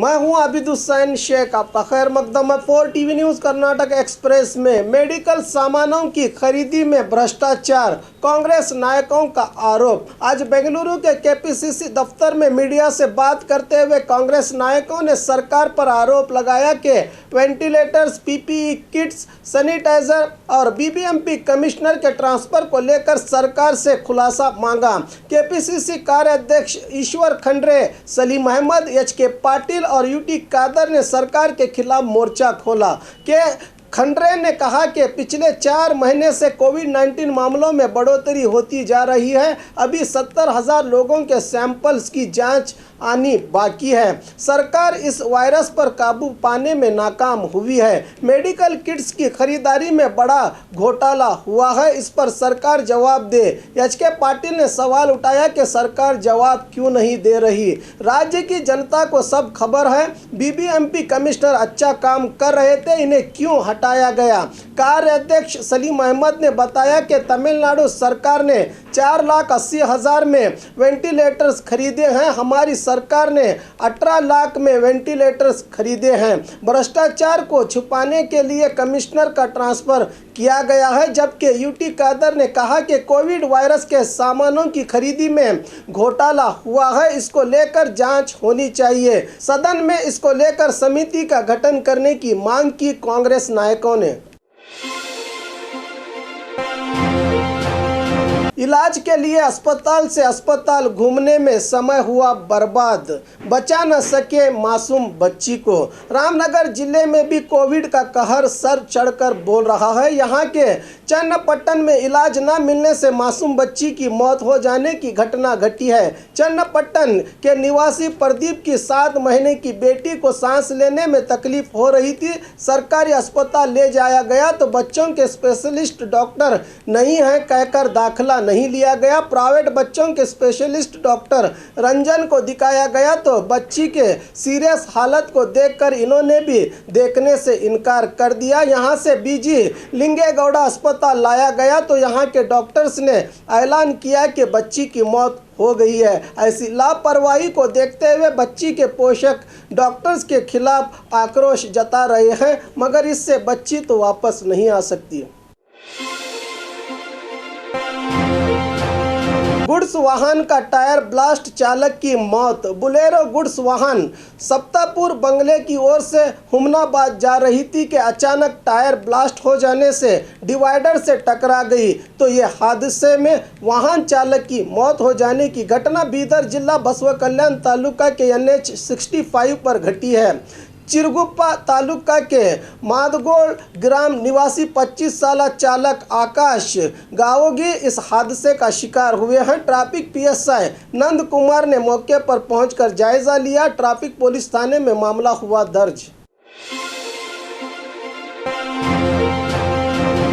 मैं हूं आबिद हुसैन शेख। आपका खैर मकदम है 4 टीवी न्यूज़। कर्नाटक एक्सप्रेस में मेडिकल सामानों की खरीदी में भ्रष्टाचार, कांग्रेस नायकों का आरोप। आज बेंगलुरु के केपीसीसी दफ्तर में मीडिया से बात करते हुए कांग्रेस नायकों ने सरकार पर आरोप लगाया कि वेंटिलेटर्स, पीपीई किट्स, सैनिटाइजर और बीबीएमपी कमिश्नर के ट्रांसफर को लेकर सरकार से खुलासा मांगा। केपीसीसी कार्याध्यक्ष ईश्वर खंड्रे, सलीम अहमद, एच.के. पाटिल और यूटी कादर ने सरकार के खिलाफ मोर्चा खोला। खंड्रे ने कहा कि पिछले 4 महीने से कोविड-19 मामलों में बढ़ोतरी होती जा रही है। अभी 70,000 लोगों के सैंपल्स की जांच आनी बाकी है। सरकार इस वायरस पर काबू पाने में नाकाम हुई है। मेडिकल किट्स की खरीदारी में बड़ा घोटाला हुआ है, इस पर सरकार जवाब दे। एच.के. पाटिल ने सवाल उठाया कि सरकार जवाब क्यों नहीं दे रही। राज्य की जनता को सब खबर है। बीबीएमपी कमिश्नर अच्छा काम कर रहे थे, इन्हें क्यों हटाया गया। कार्याध्यक्ष सलीम अहमद ने बताया कि तमिलनाडु सरकार ने 4,80,000 में वेंटिलेटर्स खरीदे हैं। हमारी सरकार ने 18 लाख में वेंटिलेटर्स खरीदे हैं। भ्रष्टाचार को छुपाने के लिए कमिश्नर का ट्रांसफर किया गया है। जबकि यूटी कादर ने कहा कि कोविड वायरस के सामानों की खरीदी में घोटाला हुआ है, इसको लेकर जांच होनी चाहिए। सदन में इसको लेकर समिति का गठन करने की मांग की कांग्रेस नायकों ने। इलाज के लिए अस्पताल से अस्पताल घूमने में समय हुआ बर्बाद, बचा न सके मासूम बच्ची को। रामनगर जिले में भी कोविड का कहर सर चढ़कर बोल रहा है। यहाँ के चन्नपट्टन में इलाज न मिलने से मासूम बच्ची की मौत हो जाने की घटना घटी है। चन्नपट्टन के निवासी प्रदीप की 7 महीने की बेटी को सांस लेने में तकलीफ हो रही थी। सरकारी अस्पताल ले जाया गया तो बच्चों के स्पेशलिस्ट डॉक्टर नहीं है कहकर दाखिला नहीं लिया गया। प्राइवेट बच्चों के स्पेशलिस्ट डॉक्टर रंजन को दिखाया गया तो बच्ची के सीरियस हालत को देखकर इन्होंने भी देखने से इनकार कर दिया। यहां से बीजी लिंगेगौड़ा अस्पताल लाया गया तो यहां के डॉक्टर्स ने ऐलान किया कि बच्ची की मौत हो गई है। ऐसी लापरवाही को देखते हुए बच्ची के पोषक डॉक्टर्स के खिलाफ आक्रोश जता रहे हैं, मगर इससे बच्ची तो वापस नहीं आ सकती। गुड्स वाहन का टायर ब्लास्ट, चालक की मौत। बुलेरो गुड्स वाहन सप्तापुर बंगले की ओर से हुमनाबाद जा रही थी कि अचानक टायर ब्लास्ट हो जाने से डिवाइडर से टकरा गई तो ये हादसे में वाहन चालक की मौत हो जाने की घटना बीदर जिला बसवा कल्याण तालुका के NH 65 पर घटी है। चिरगुप्पा तालुका के मादगोड़ ग्राम निवासी 25 साल चालक आकाश गावोगी इस हादसे का शिकार हुए हैं। ट्रैफिक PSI नंद कुमार ने मौके पर पहुंचकर जायजा लिया। ट्रैफिक पुलिस थाने में मामला हुआ दर्ज।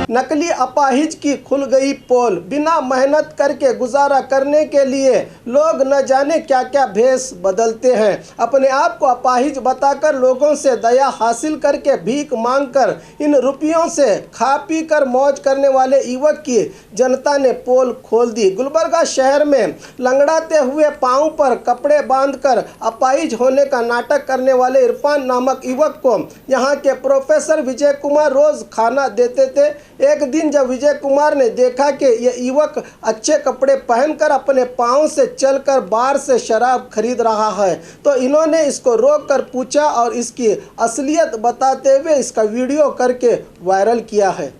नकली अपाहिज की खुल गई पोल। बिना मेहनत करके गुजारा करने के लिए लोग न जाने क्या क्या भेष बदलते हैं। अपने आप को अपाहिज बताकर लोगों से दया हासिल करके भीख मांगकर इन रुपयों से खा पी कर मौज करने वाले युवक की जनता ने पोल खोल दी। गुलबर्गा शहर में लंगड़ाते हुए पाँव पर कपड़े बांधकर अपाहिज होने का नाटक करने वाले इरफान नामक युवक को यहाँ के प्रोफेसर विजय कुमार रोज खाना देते थे। एक दिन जब विजय कुमार ने देखा कि यह युवक अच्छे कपड़े पहनकर अपने पाँव से चलकर बार से शराब खरीद रहा है तो इन्होंने इसको रोककर पूछा और इसकी असलियत बताते हुए इसका वीडियो करके वायरल किया है।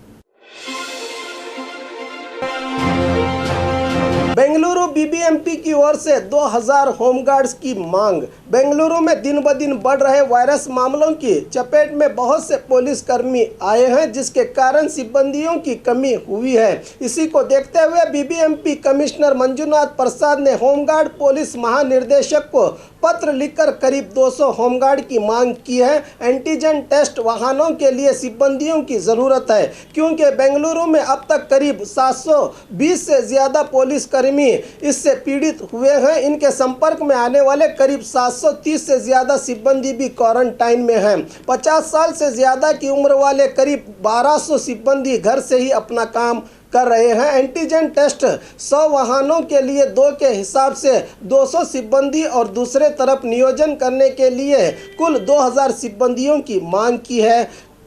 बेंगलुरु बीबीएमपी की ओर से 2000 होमगार्ड्स की मांग। बेंगलुरु में दिन ब दिन बढ़ रहे वायरस मामलों की चपेट में बहुत से पुलिसकर्मी आए हैं, जिसके कारण सिब्बंदियों की कमी हुई है। इसी को देखते हुए बीबीएमपी कमिश्नर मंजुनाथ प्रसाद ने होमगार्ड पुलिस महानिर्देशक को पत्र लिखकर करीब 200 होमगार्ड की मांग की है। एंटीजन टेस्ट वाहनों के लिए सिब्बंदियों की ज़रूरत है, क्योंकि बेंगलुरु में अब तक करीब 720 से ज़्यादा पुलिसकर्मी इससे पीड़ित हुए हैं। इनके संपर्क में आने वाले करीब 730 से ज़्यादा सिब्बंदी भी क्वारंटाइन में हैं। 50 साल से ज़्यादा की उम्र वाले करीब 1200 सिब्बंदी घर से ही अपना काम कर रहे हैं। एंटीजन टेस्ट 100 वाहनों के लिए 2 के हिसाब से 200 सिब्बंदी और दूसरे तरफ नियोजन करने के लिए कुल 2000 सिब्बंदियों की मांग की है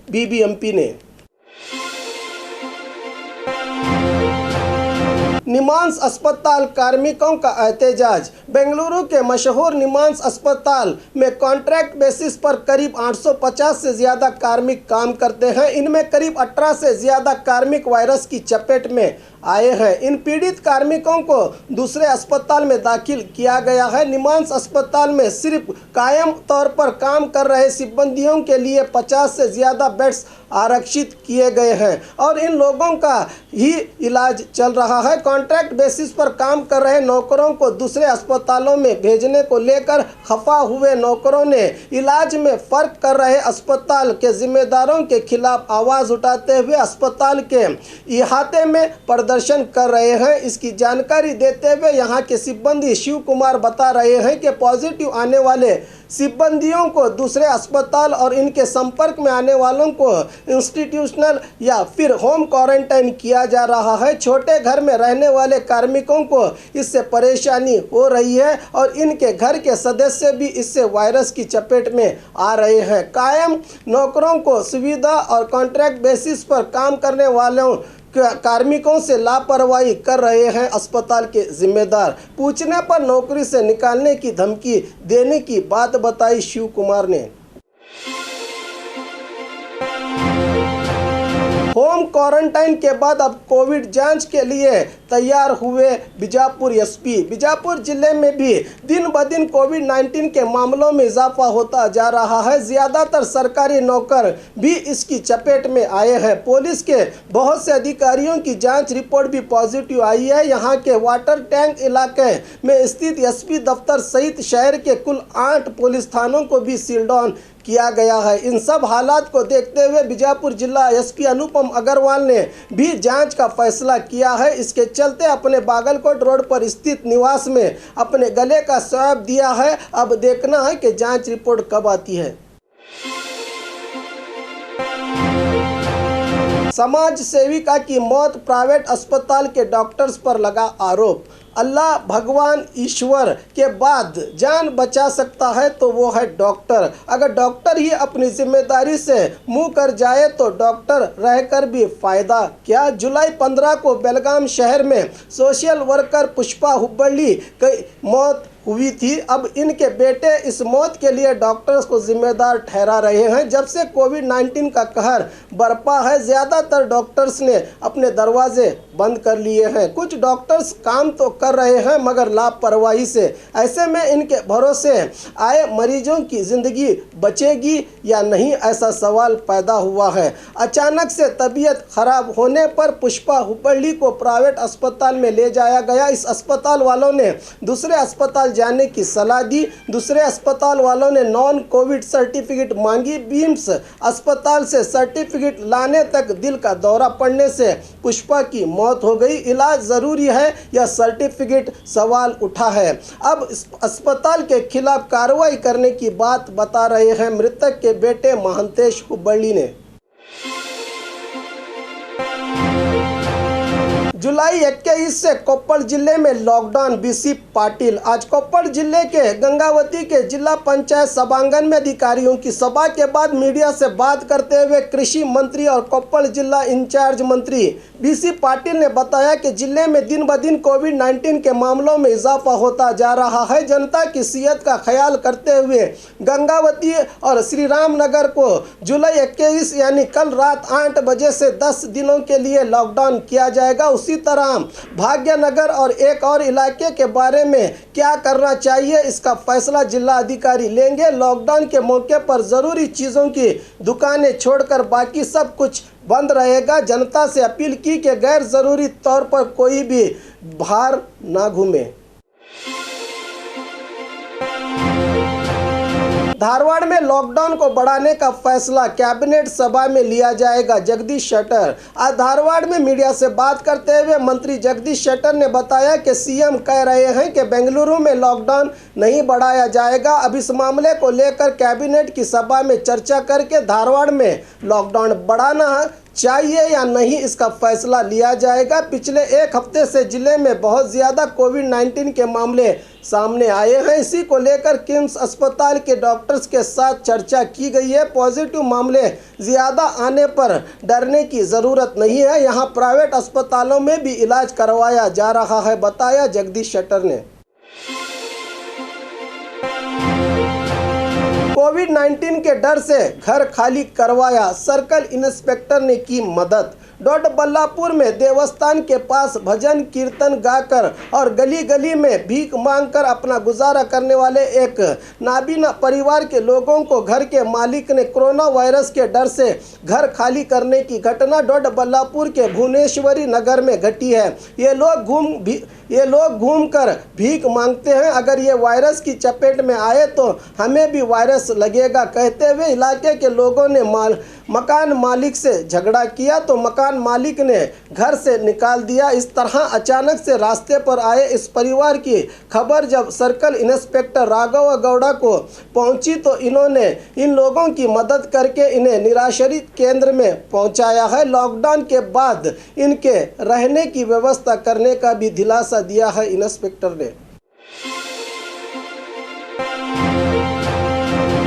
बीबीएमपी ने। निमांस अस्पताल कार्मिकों का एहतजाज। बेंगलुरु के मशहूर निमांस अस्पताल में कॉन्ट्रैक्ट बेसिस पर करीब 850 से ज़्यादा कार्मिक काम करते हैं। इनमें करीब 18 से ज़्यादा कार्मिक वायरस की चपेट में आए हैं। इन पीड़ित कार्मिकों को दूसरे अस्पताल में दाखिल किया गया है। निमांस अस्पताल में सिर्फ कायम तौर पर काम कर रहे सिब्बंदियों के लिए 50 से ज़्यादा बेड्स आरक्षित किए गए हैं और इन लोगों का ही इलाज चल रहा है। कॉन्ट्रैक्ट बेसिस पर काम कर रहे नौकरों को दूसरे अस्पतालों में भेजने को लेकर खफा हुए नौकरों ने इलाज में फ़र्क कर रहे अस्पताल के जिम्मेदारों के खिलाफ आवाज़ उठाते हुए अस्पताल के इहाते में प्रदर्शन कर रहे हैं। इसकी जानकारी देते हुए यहाँ के सिब्बंदी शिव कुमार बता रहे हैं कि पॉजिटिव आने वाले सिब्बंदियों को दूसरे अस्पताल और इनके संपर्क में आने वालों को इंस्टीट्यूशनल या फिर होम क्वारंटाइन किया जा रहा है। छोटे घर में रहने वाले कार्मिकों को इससे परेशानी हो रही है और इनके घर के सदस्य भी इससे वायरस की चपेट में आ रहे हैं। कायम नौकरों को सुविधा और कॉन्ट्रैक्ट बेसिस पर काम करने वालों कार्मिकों से लापरवाही कर रहे हैं अस्पताल के जिम्मेदार। पूछने पर नौकरी से निकालने की धमकी देने की बात बताई शिव कुमार ने। होम क्वारंटाइन के बाद अब कोविड जांच के लिए तैयार हुए बीजापुर एसपी। बीजापुर जिले में भी दिन ब दिन कोविड-19 के मामलों में इजाफा होता जा रहा है। ज़्यादातर सरकारी नौकर भी इसकी चपेट में आए हैं। पुलिस के बहुत से अधिकारियों की जांच रिपोर्ट भी पॉजिटिव आई है। यहाँ के वाटर टैंक इलाके में स्थित एसपी दफ्तर सहित शहर के कुल 8 पुलिस थानों को भी सील डाउन किया गया है। इन सब हालात को देखते हुए बीजापुर जिला एसपी अनुपम अग्रवाल ने भी जांच का फैसला किया है। इसके चलते अपने बागलकोट रोड पर स्थित निवास में अपने गले का स्वाब दिया है। अब देखना है कि जांच रिपोर्ट कब आती है। समाज सेविका की मौत, प्राइवेट अस्पताल के डॉक्टर्स पर लगा आरोप। अल्लाह भगवान ईश्वर के बाद जान बचा सकता है तो वो है डॉक्टर। अगर डॉक्टर ही अपनी जिम्मेदारी से मुंह कर जाए तो डॉक्टर रहकर भी फ़ायदा क्या। जुलाई 15 को बेलगाम शहर में सोशल वर्कर पुष्पा हुब्बल्ली की मौत हुई थी। अब इनके बेटे इस मौत के लिए डॉक्टर्स को जिम्मेदार ठहरा रहे हैं। जब से कोविड-19 का कहर बरपा है, ज़्यादातर डॉक्टर्स ने अपने दरवाजे बंद कर लिए हैं। कुछ डॉक्टर्स काम तो कर रहे हैं मगर लापरवाही से। ऐसे में इनके भरोसे आए मरीजों की ज़िंदगी बचेगी या नहीं, ऐसा सवाल पैदा हुआ है। अचानक से तबीयत खराब होने पर पुष्पा हुब्बल्ली को प्राइवेट अस्पताल में ले जाया गया। इस अस्पताल वालों ने दूसरे अस्पताल जाने की सलाह दी। दूसरे अस्पताल वालों ने नॉन कोविड सर्टिफिकेट मांगी। बीम्स अस्पताल से सर्टिफिकेट लाने तक दिल का दौरा पड़ने से पुष्पा की मौत हो गई। इलाज ज़रूरी है या सर्टिफिकेट, सवाल उठा है। अब अस्पताल के खिलाफ कार्रवाई करने की बात बता रहे हैं मृतक के बेटे महंतेश हुब्बल्ली ने। जुलाई 21 से कोप्पल जिले में लॉकडाउन, बीसी पाटिल। आज कोप्पल जिले के गंगावती के जिला पंचायत सभांगन में अधिकारियों की सभा के बाद मीडिया से बात करते हुए कृषि मंत्री और कोप्पल जिला इंचार्ज मंत्री बीसी पाटिल ने बताया कि जिले में दिन ब दिन कोविड-19 के मामलों में इजाफा होता जा रहा है। जनता की सेहत का ख्याल करते हुए गंगावती और श्री राम नगर को जुलाई 21 यानी कल रात 8 बजे से 10 दिनों के लिए लॉकडाउन किया जाएगा। उसी तरह भाग्यनगर और एक और इलाके के बारे में क्या करना चाहिए, इसका फैसला जिला अधिकारी लेंगे। लॉकडाउन के मौके पर ज़रूरी चीज़ों की दुकानें छोड़कर बाकी सब कुछ बंद रहेगा। जनता से अपील की कि गैर ज़रूरी तौर पर कोई भी बाहर ना घूमे। धारवाड़ में लॉकडाउन को बढ़ाने का फैसला कैबिनेट सभा में लिया जाएगा, जगदीश शेट्टर। आज धारवाड़ में मीडिया से बात करते हुए मंत्री जगदीश शेट्टर ने बताया कि सीएम कह रहे हैं कि बेंगलुरु में लॉकडाउन नहीं बढ़ाया जाएगा। अब इस मामले को लेकर कैबिनेट की सभा में चर्चा करके धारवाड़ में लॉकडाउन बढ़ाना चाहिए या नहीं, इसका फैसला लिया जाएगा। पिछले एक हफ्ते से जिले में बहुत ज़्यादा कोविड-19 के मामले सामने आए हैं। इसी को लेकर किम्स अस्पताल के डॉक्टर्स के साथ चर्चा की गई है। पॉजिटिव मामले ज़्यादा आने पर डरने की ज़रूरत नहीं है। यहाँ प्राइवेट अस्पतालों में भी इलाज करवाया जा रहा है, बताया जगदीश शेट्टर ने। कोविड-19 के डर से घर खाली करवाया, सर्कल इंस्पेक्टर ने की मदद। डोडबल्लापुर में देवस्थान के पास भजन कीर्तन गाकर और गली गली में भीख मांगकर अपना गुजारा करने वाले एक नाबीना परिवार के लोगों को घर के मालिक ने कोरोना वायरस के डर से घर खाली करने की घटना डोडबल्लापुर के भुवनेश्वरी नगर में घटी है। ये लोग घूमकर भीख मांगते हैं। अगर ये वायरस की चपेट में आए तो हमें भी वायरस लगेगा, कहते हुए इलाके के लोगों ने मकान मालिक से झगड़ा किया तो मकान मालिक ने घर से निकाल दिया। इस तरह अचानक से रास्ते पर आए इस परिवार की खबर जब सर्कल इंस्पेक्टर राघव गौड़ा को पहुंची तो इन्होंने इन लोगों की मदद करके इन्हें निराश्रित केंद्र में पहुंचाया है। लॉकडाउन के बाद इनके रहने की व्यवस्था करने का भी दिलासा दिया है इंस्पेक्टर ने।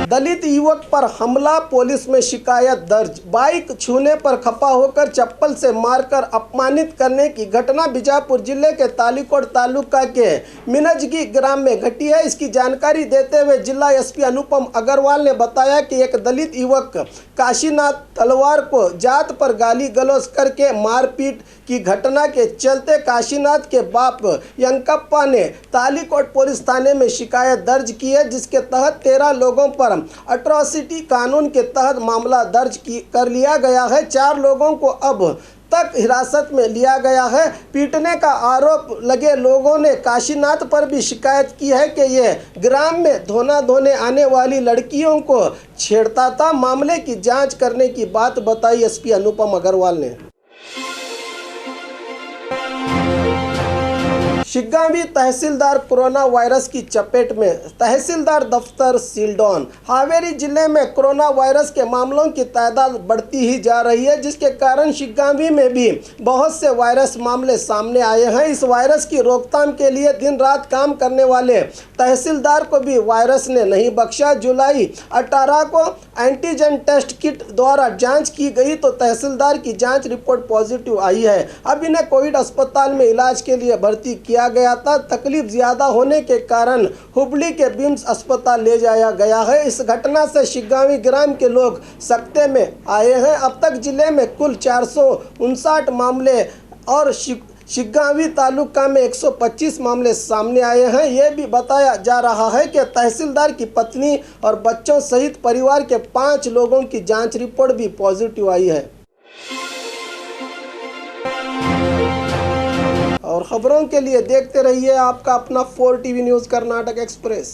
दलित युवक पर हमला, पुलिस में शिकायत दर्ज। बाइक छूने पर खफा होकर चप्पल से मारकर अपमानित करने की घटना बीजापुर जिले के तालीकोट तालुका के मिनजगी ग्राम में घटी है। इसकी जानकारी देते हुए जिला एसपी अनुपम अग्रवाल ने बताया कि एक दलित युवक काशीनाथ तलवार को जात पर गाली गलौज करके मारपीट की घटना के चलते काशीनाथ के बाप यंकप्पा ने तालीकोट पुलिस थाने में शिकायत दर्ज की है, जिसके तहत 13 लोगों पर अट्रॉसिटी कानून के तहत मामला दर्ज कर लिया गया है। 4 लोगों को अब तक हिरासत में लिया गया है। पीटने का आरोप लगे लोगों ने काशीनाथ पर भी शिकायत की है कि ये ग्राम में धोना धोने आने वाली लड़कियों को छेड़ता था। मामले की जांच करने की बात बताई एसपी अनुपम अग्रवाल ने। शिग्गांवी तहसीलदार कोरोना वायरस की चपेट में, तहसीलदार दफ्तर सील डाउन। हावेरी जिले में कोरोना वायरस के मामलों की तादाद बढ़ती ही जा रही है, जिसके कारण शिग्गांवी में भी बहुत से वायरस मामले सामने आए हैं। इस वायरस की रोकथाम के लिए दिन रात काम करने वाले तहसीलदार को भी वायरस ने नहीं बख्शा। जुलाई 18 को एंटीजन टेस्ट किट द्वारा जाँच की गई तो तहसीलदार की जाँच रिपोर्ट पॉजिटिव आई है। अब इन्हें कोविड अस्पताल में इलाज के लिए भर्ती किया गया था। तकलीफ ज्यादा होने के कारण हुबली के बिम्स अस्पताल ले जाया गया है। इस घटना से शिग्गांवी ग्राम के लोग सकते में आए हैं। अब तक जिले में कुल 459 मामले और शिग्गांवी तालुका में 125 मामले सामने आए हैं। ये भी बताया जा रहा है कि तहसीलदार की पत्नी और बच्चों सहित परिवार के 5 लोगों की जांच रिपोर्ट भी पॉजिटिव आई है। और खबरों के लिए देखते रहिए आपका अपना 4 टीवी न्यूज़ कर्नाटक एक्सप्रेस।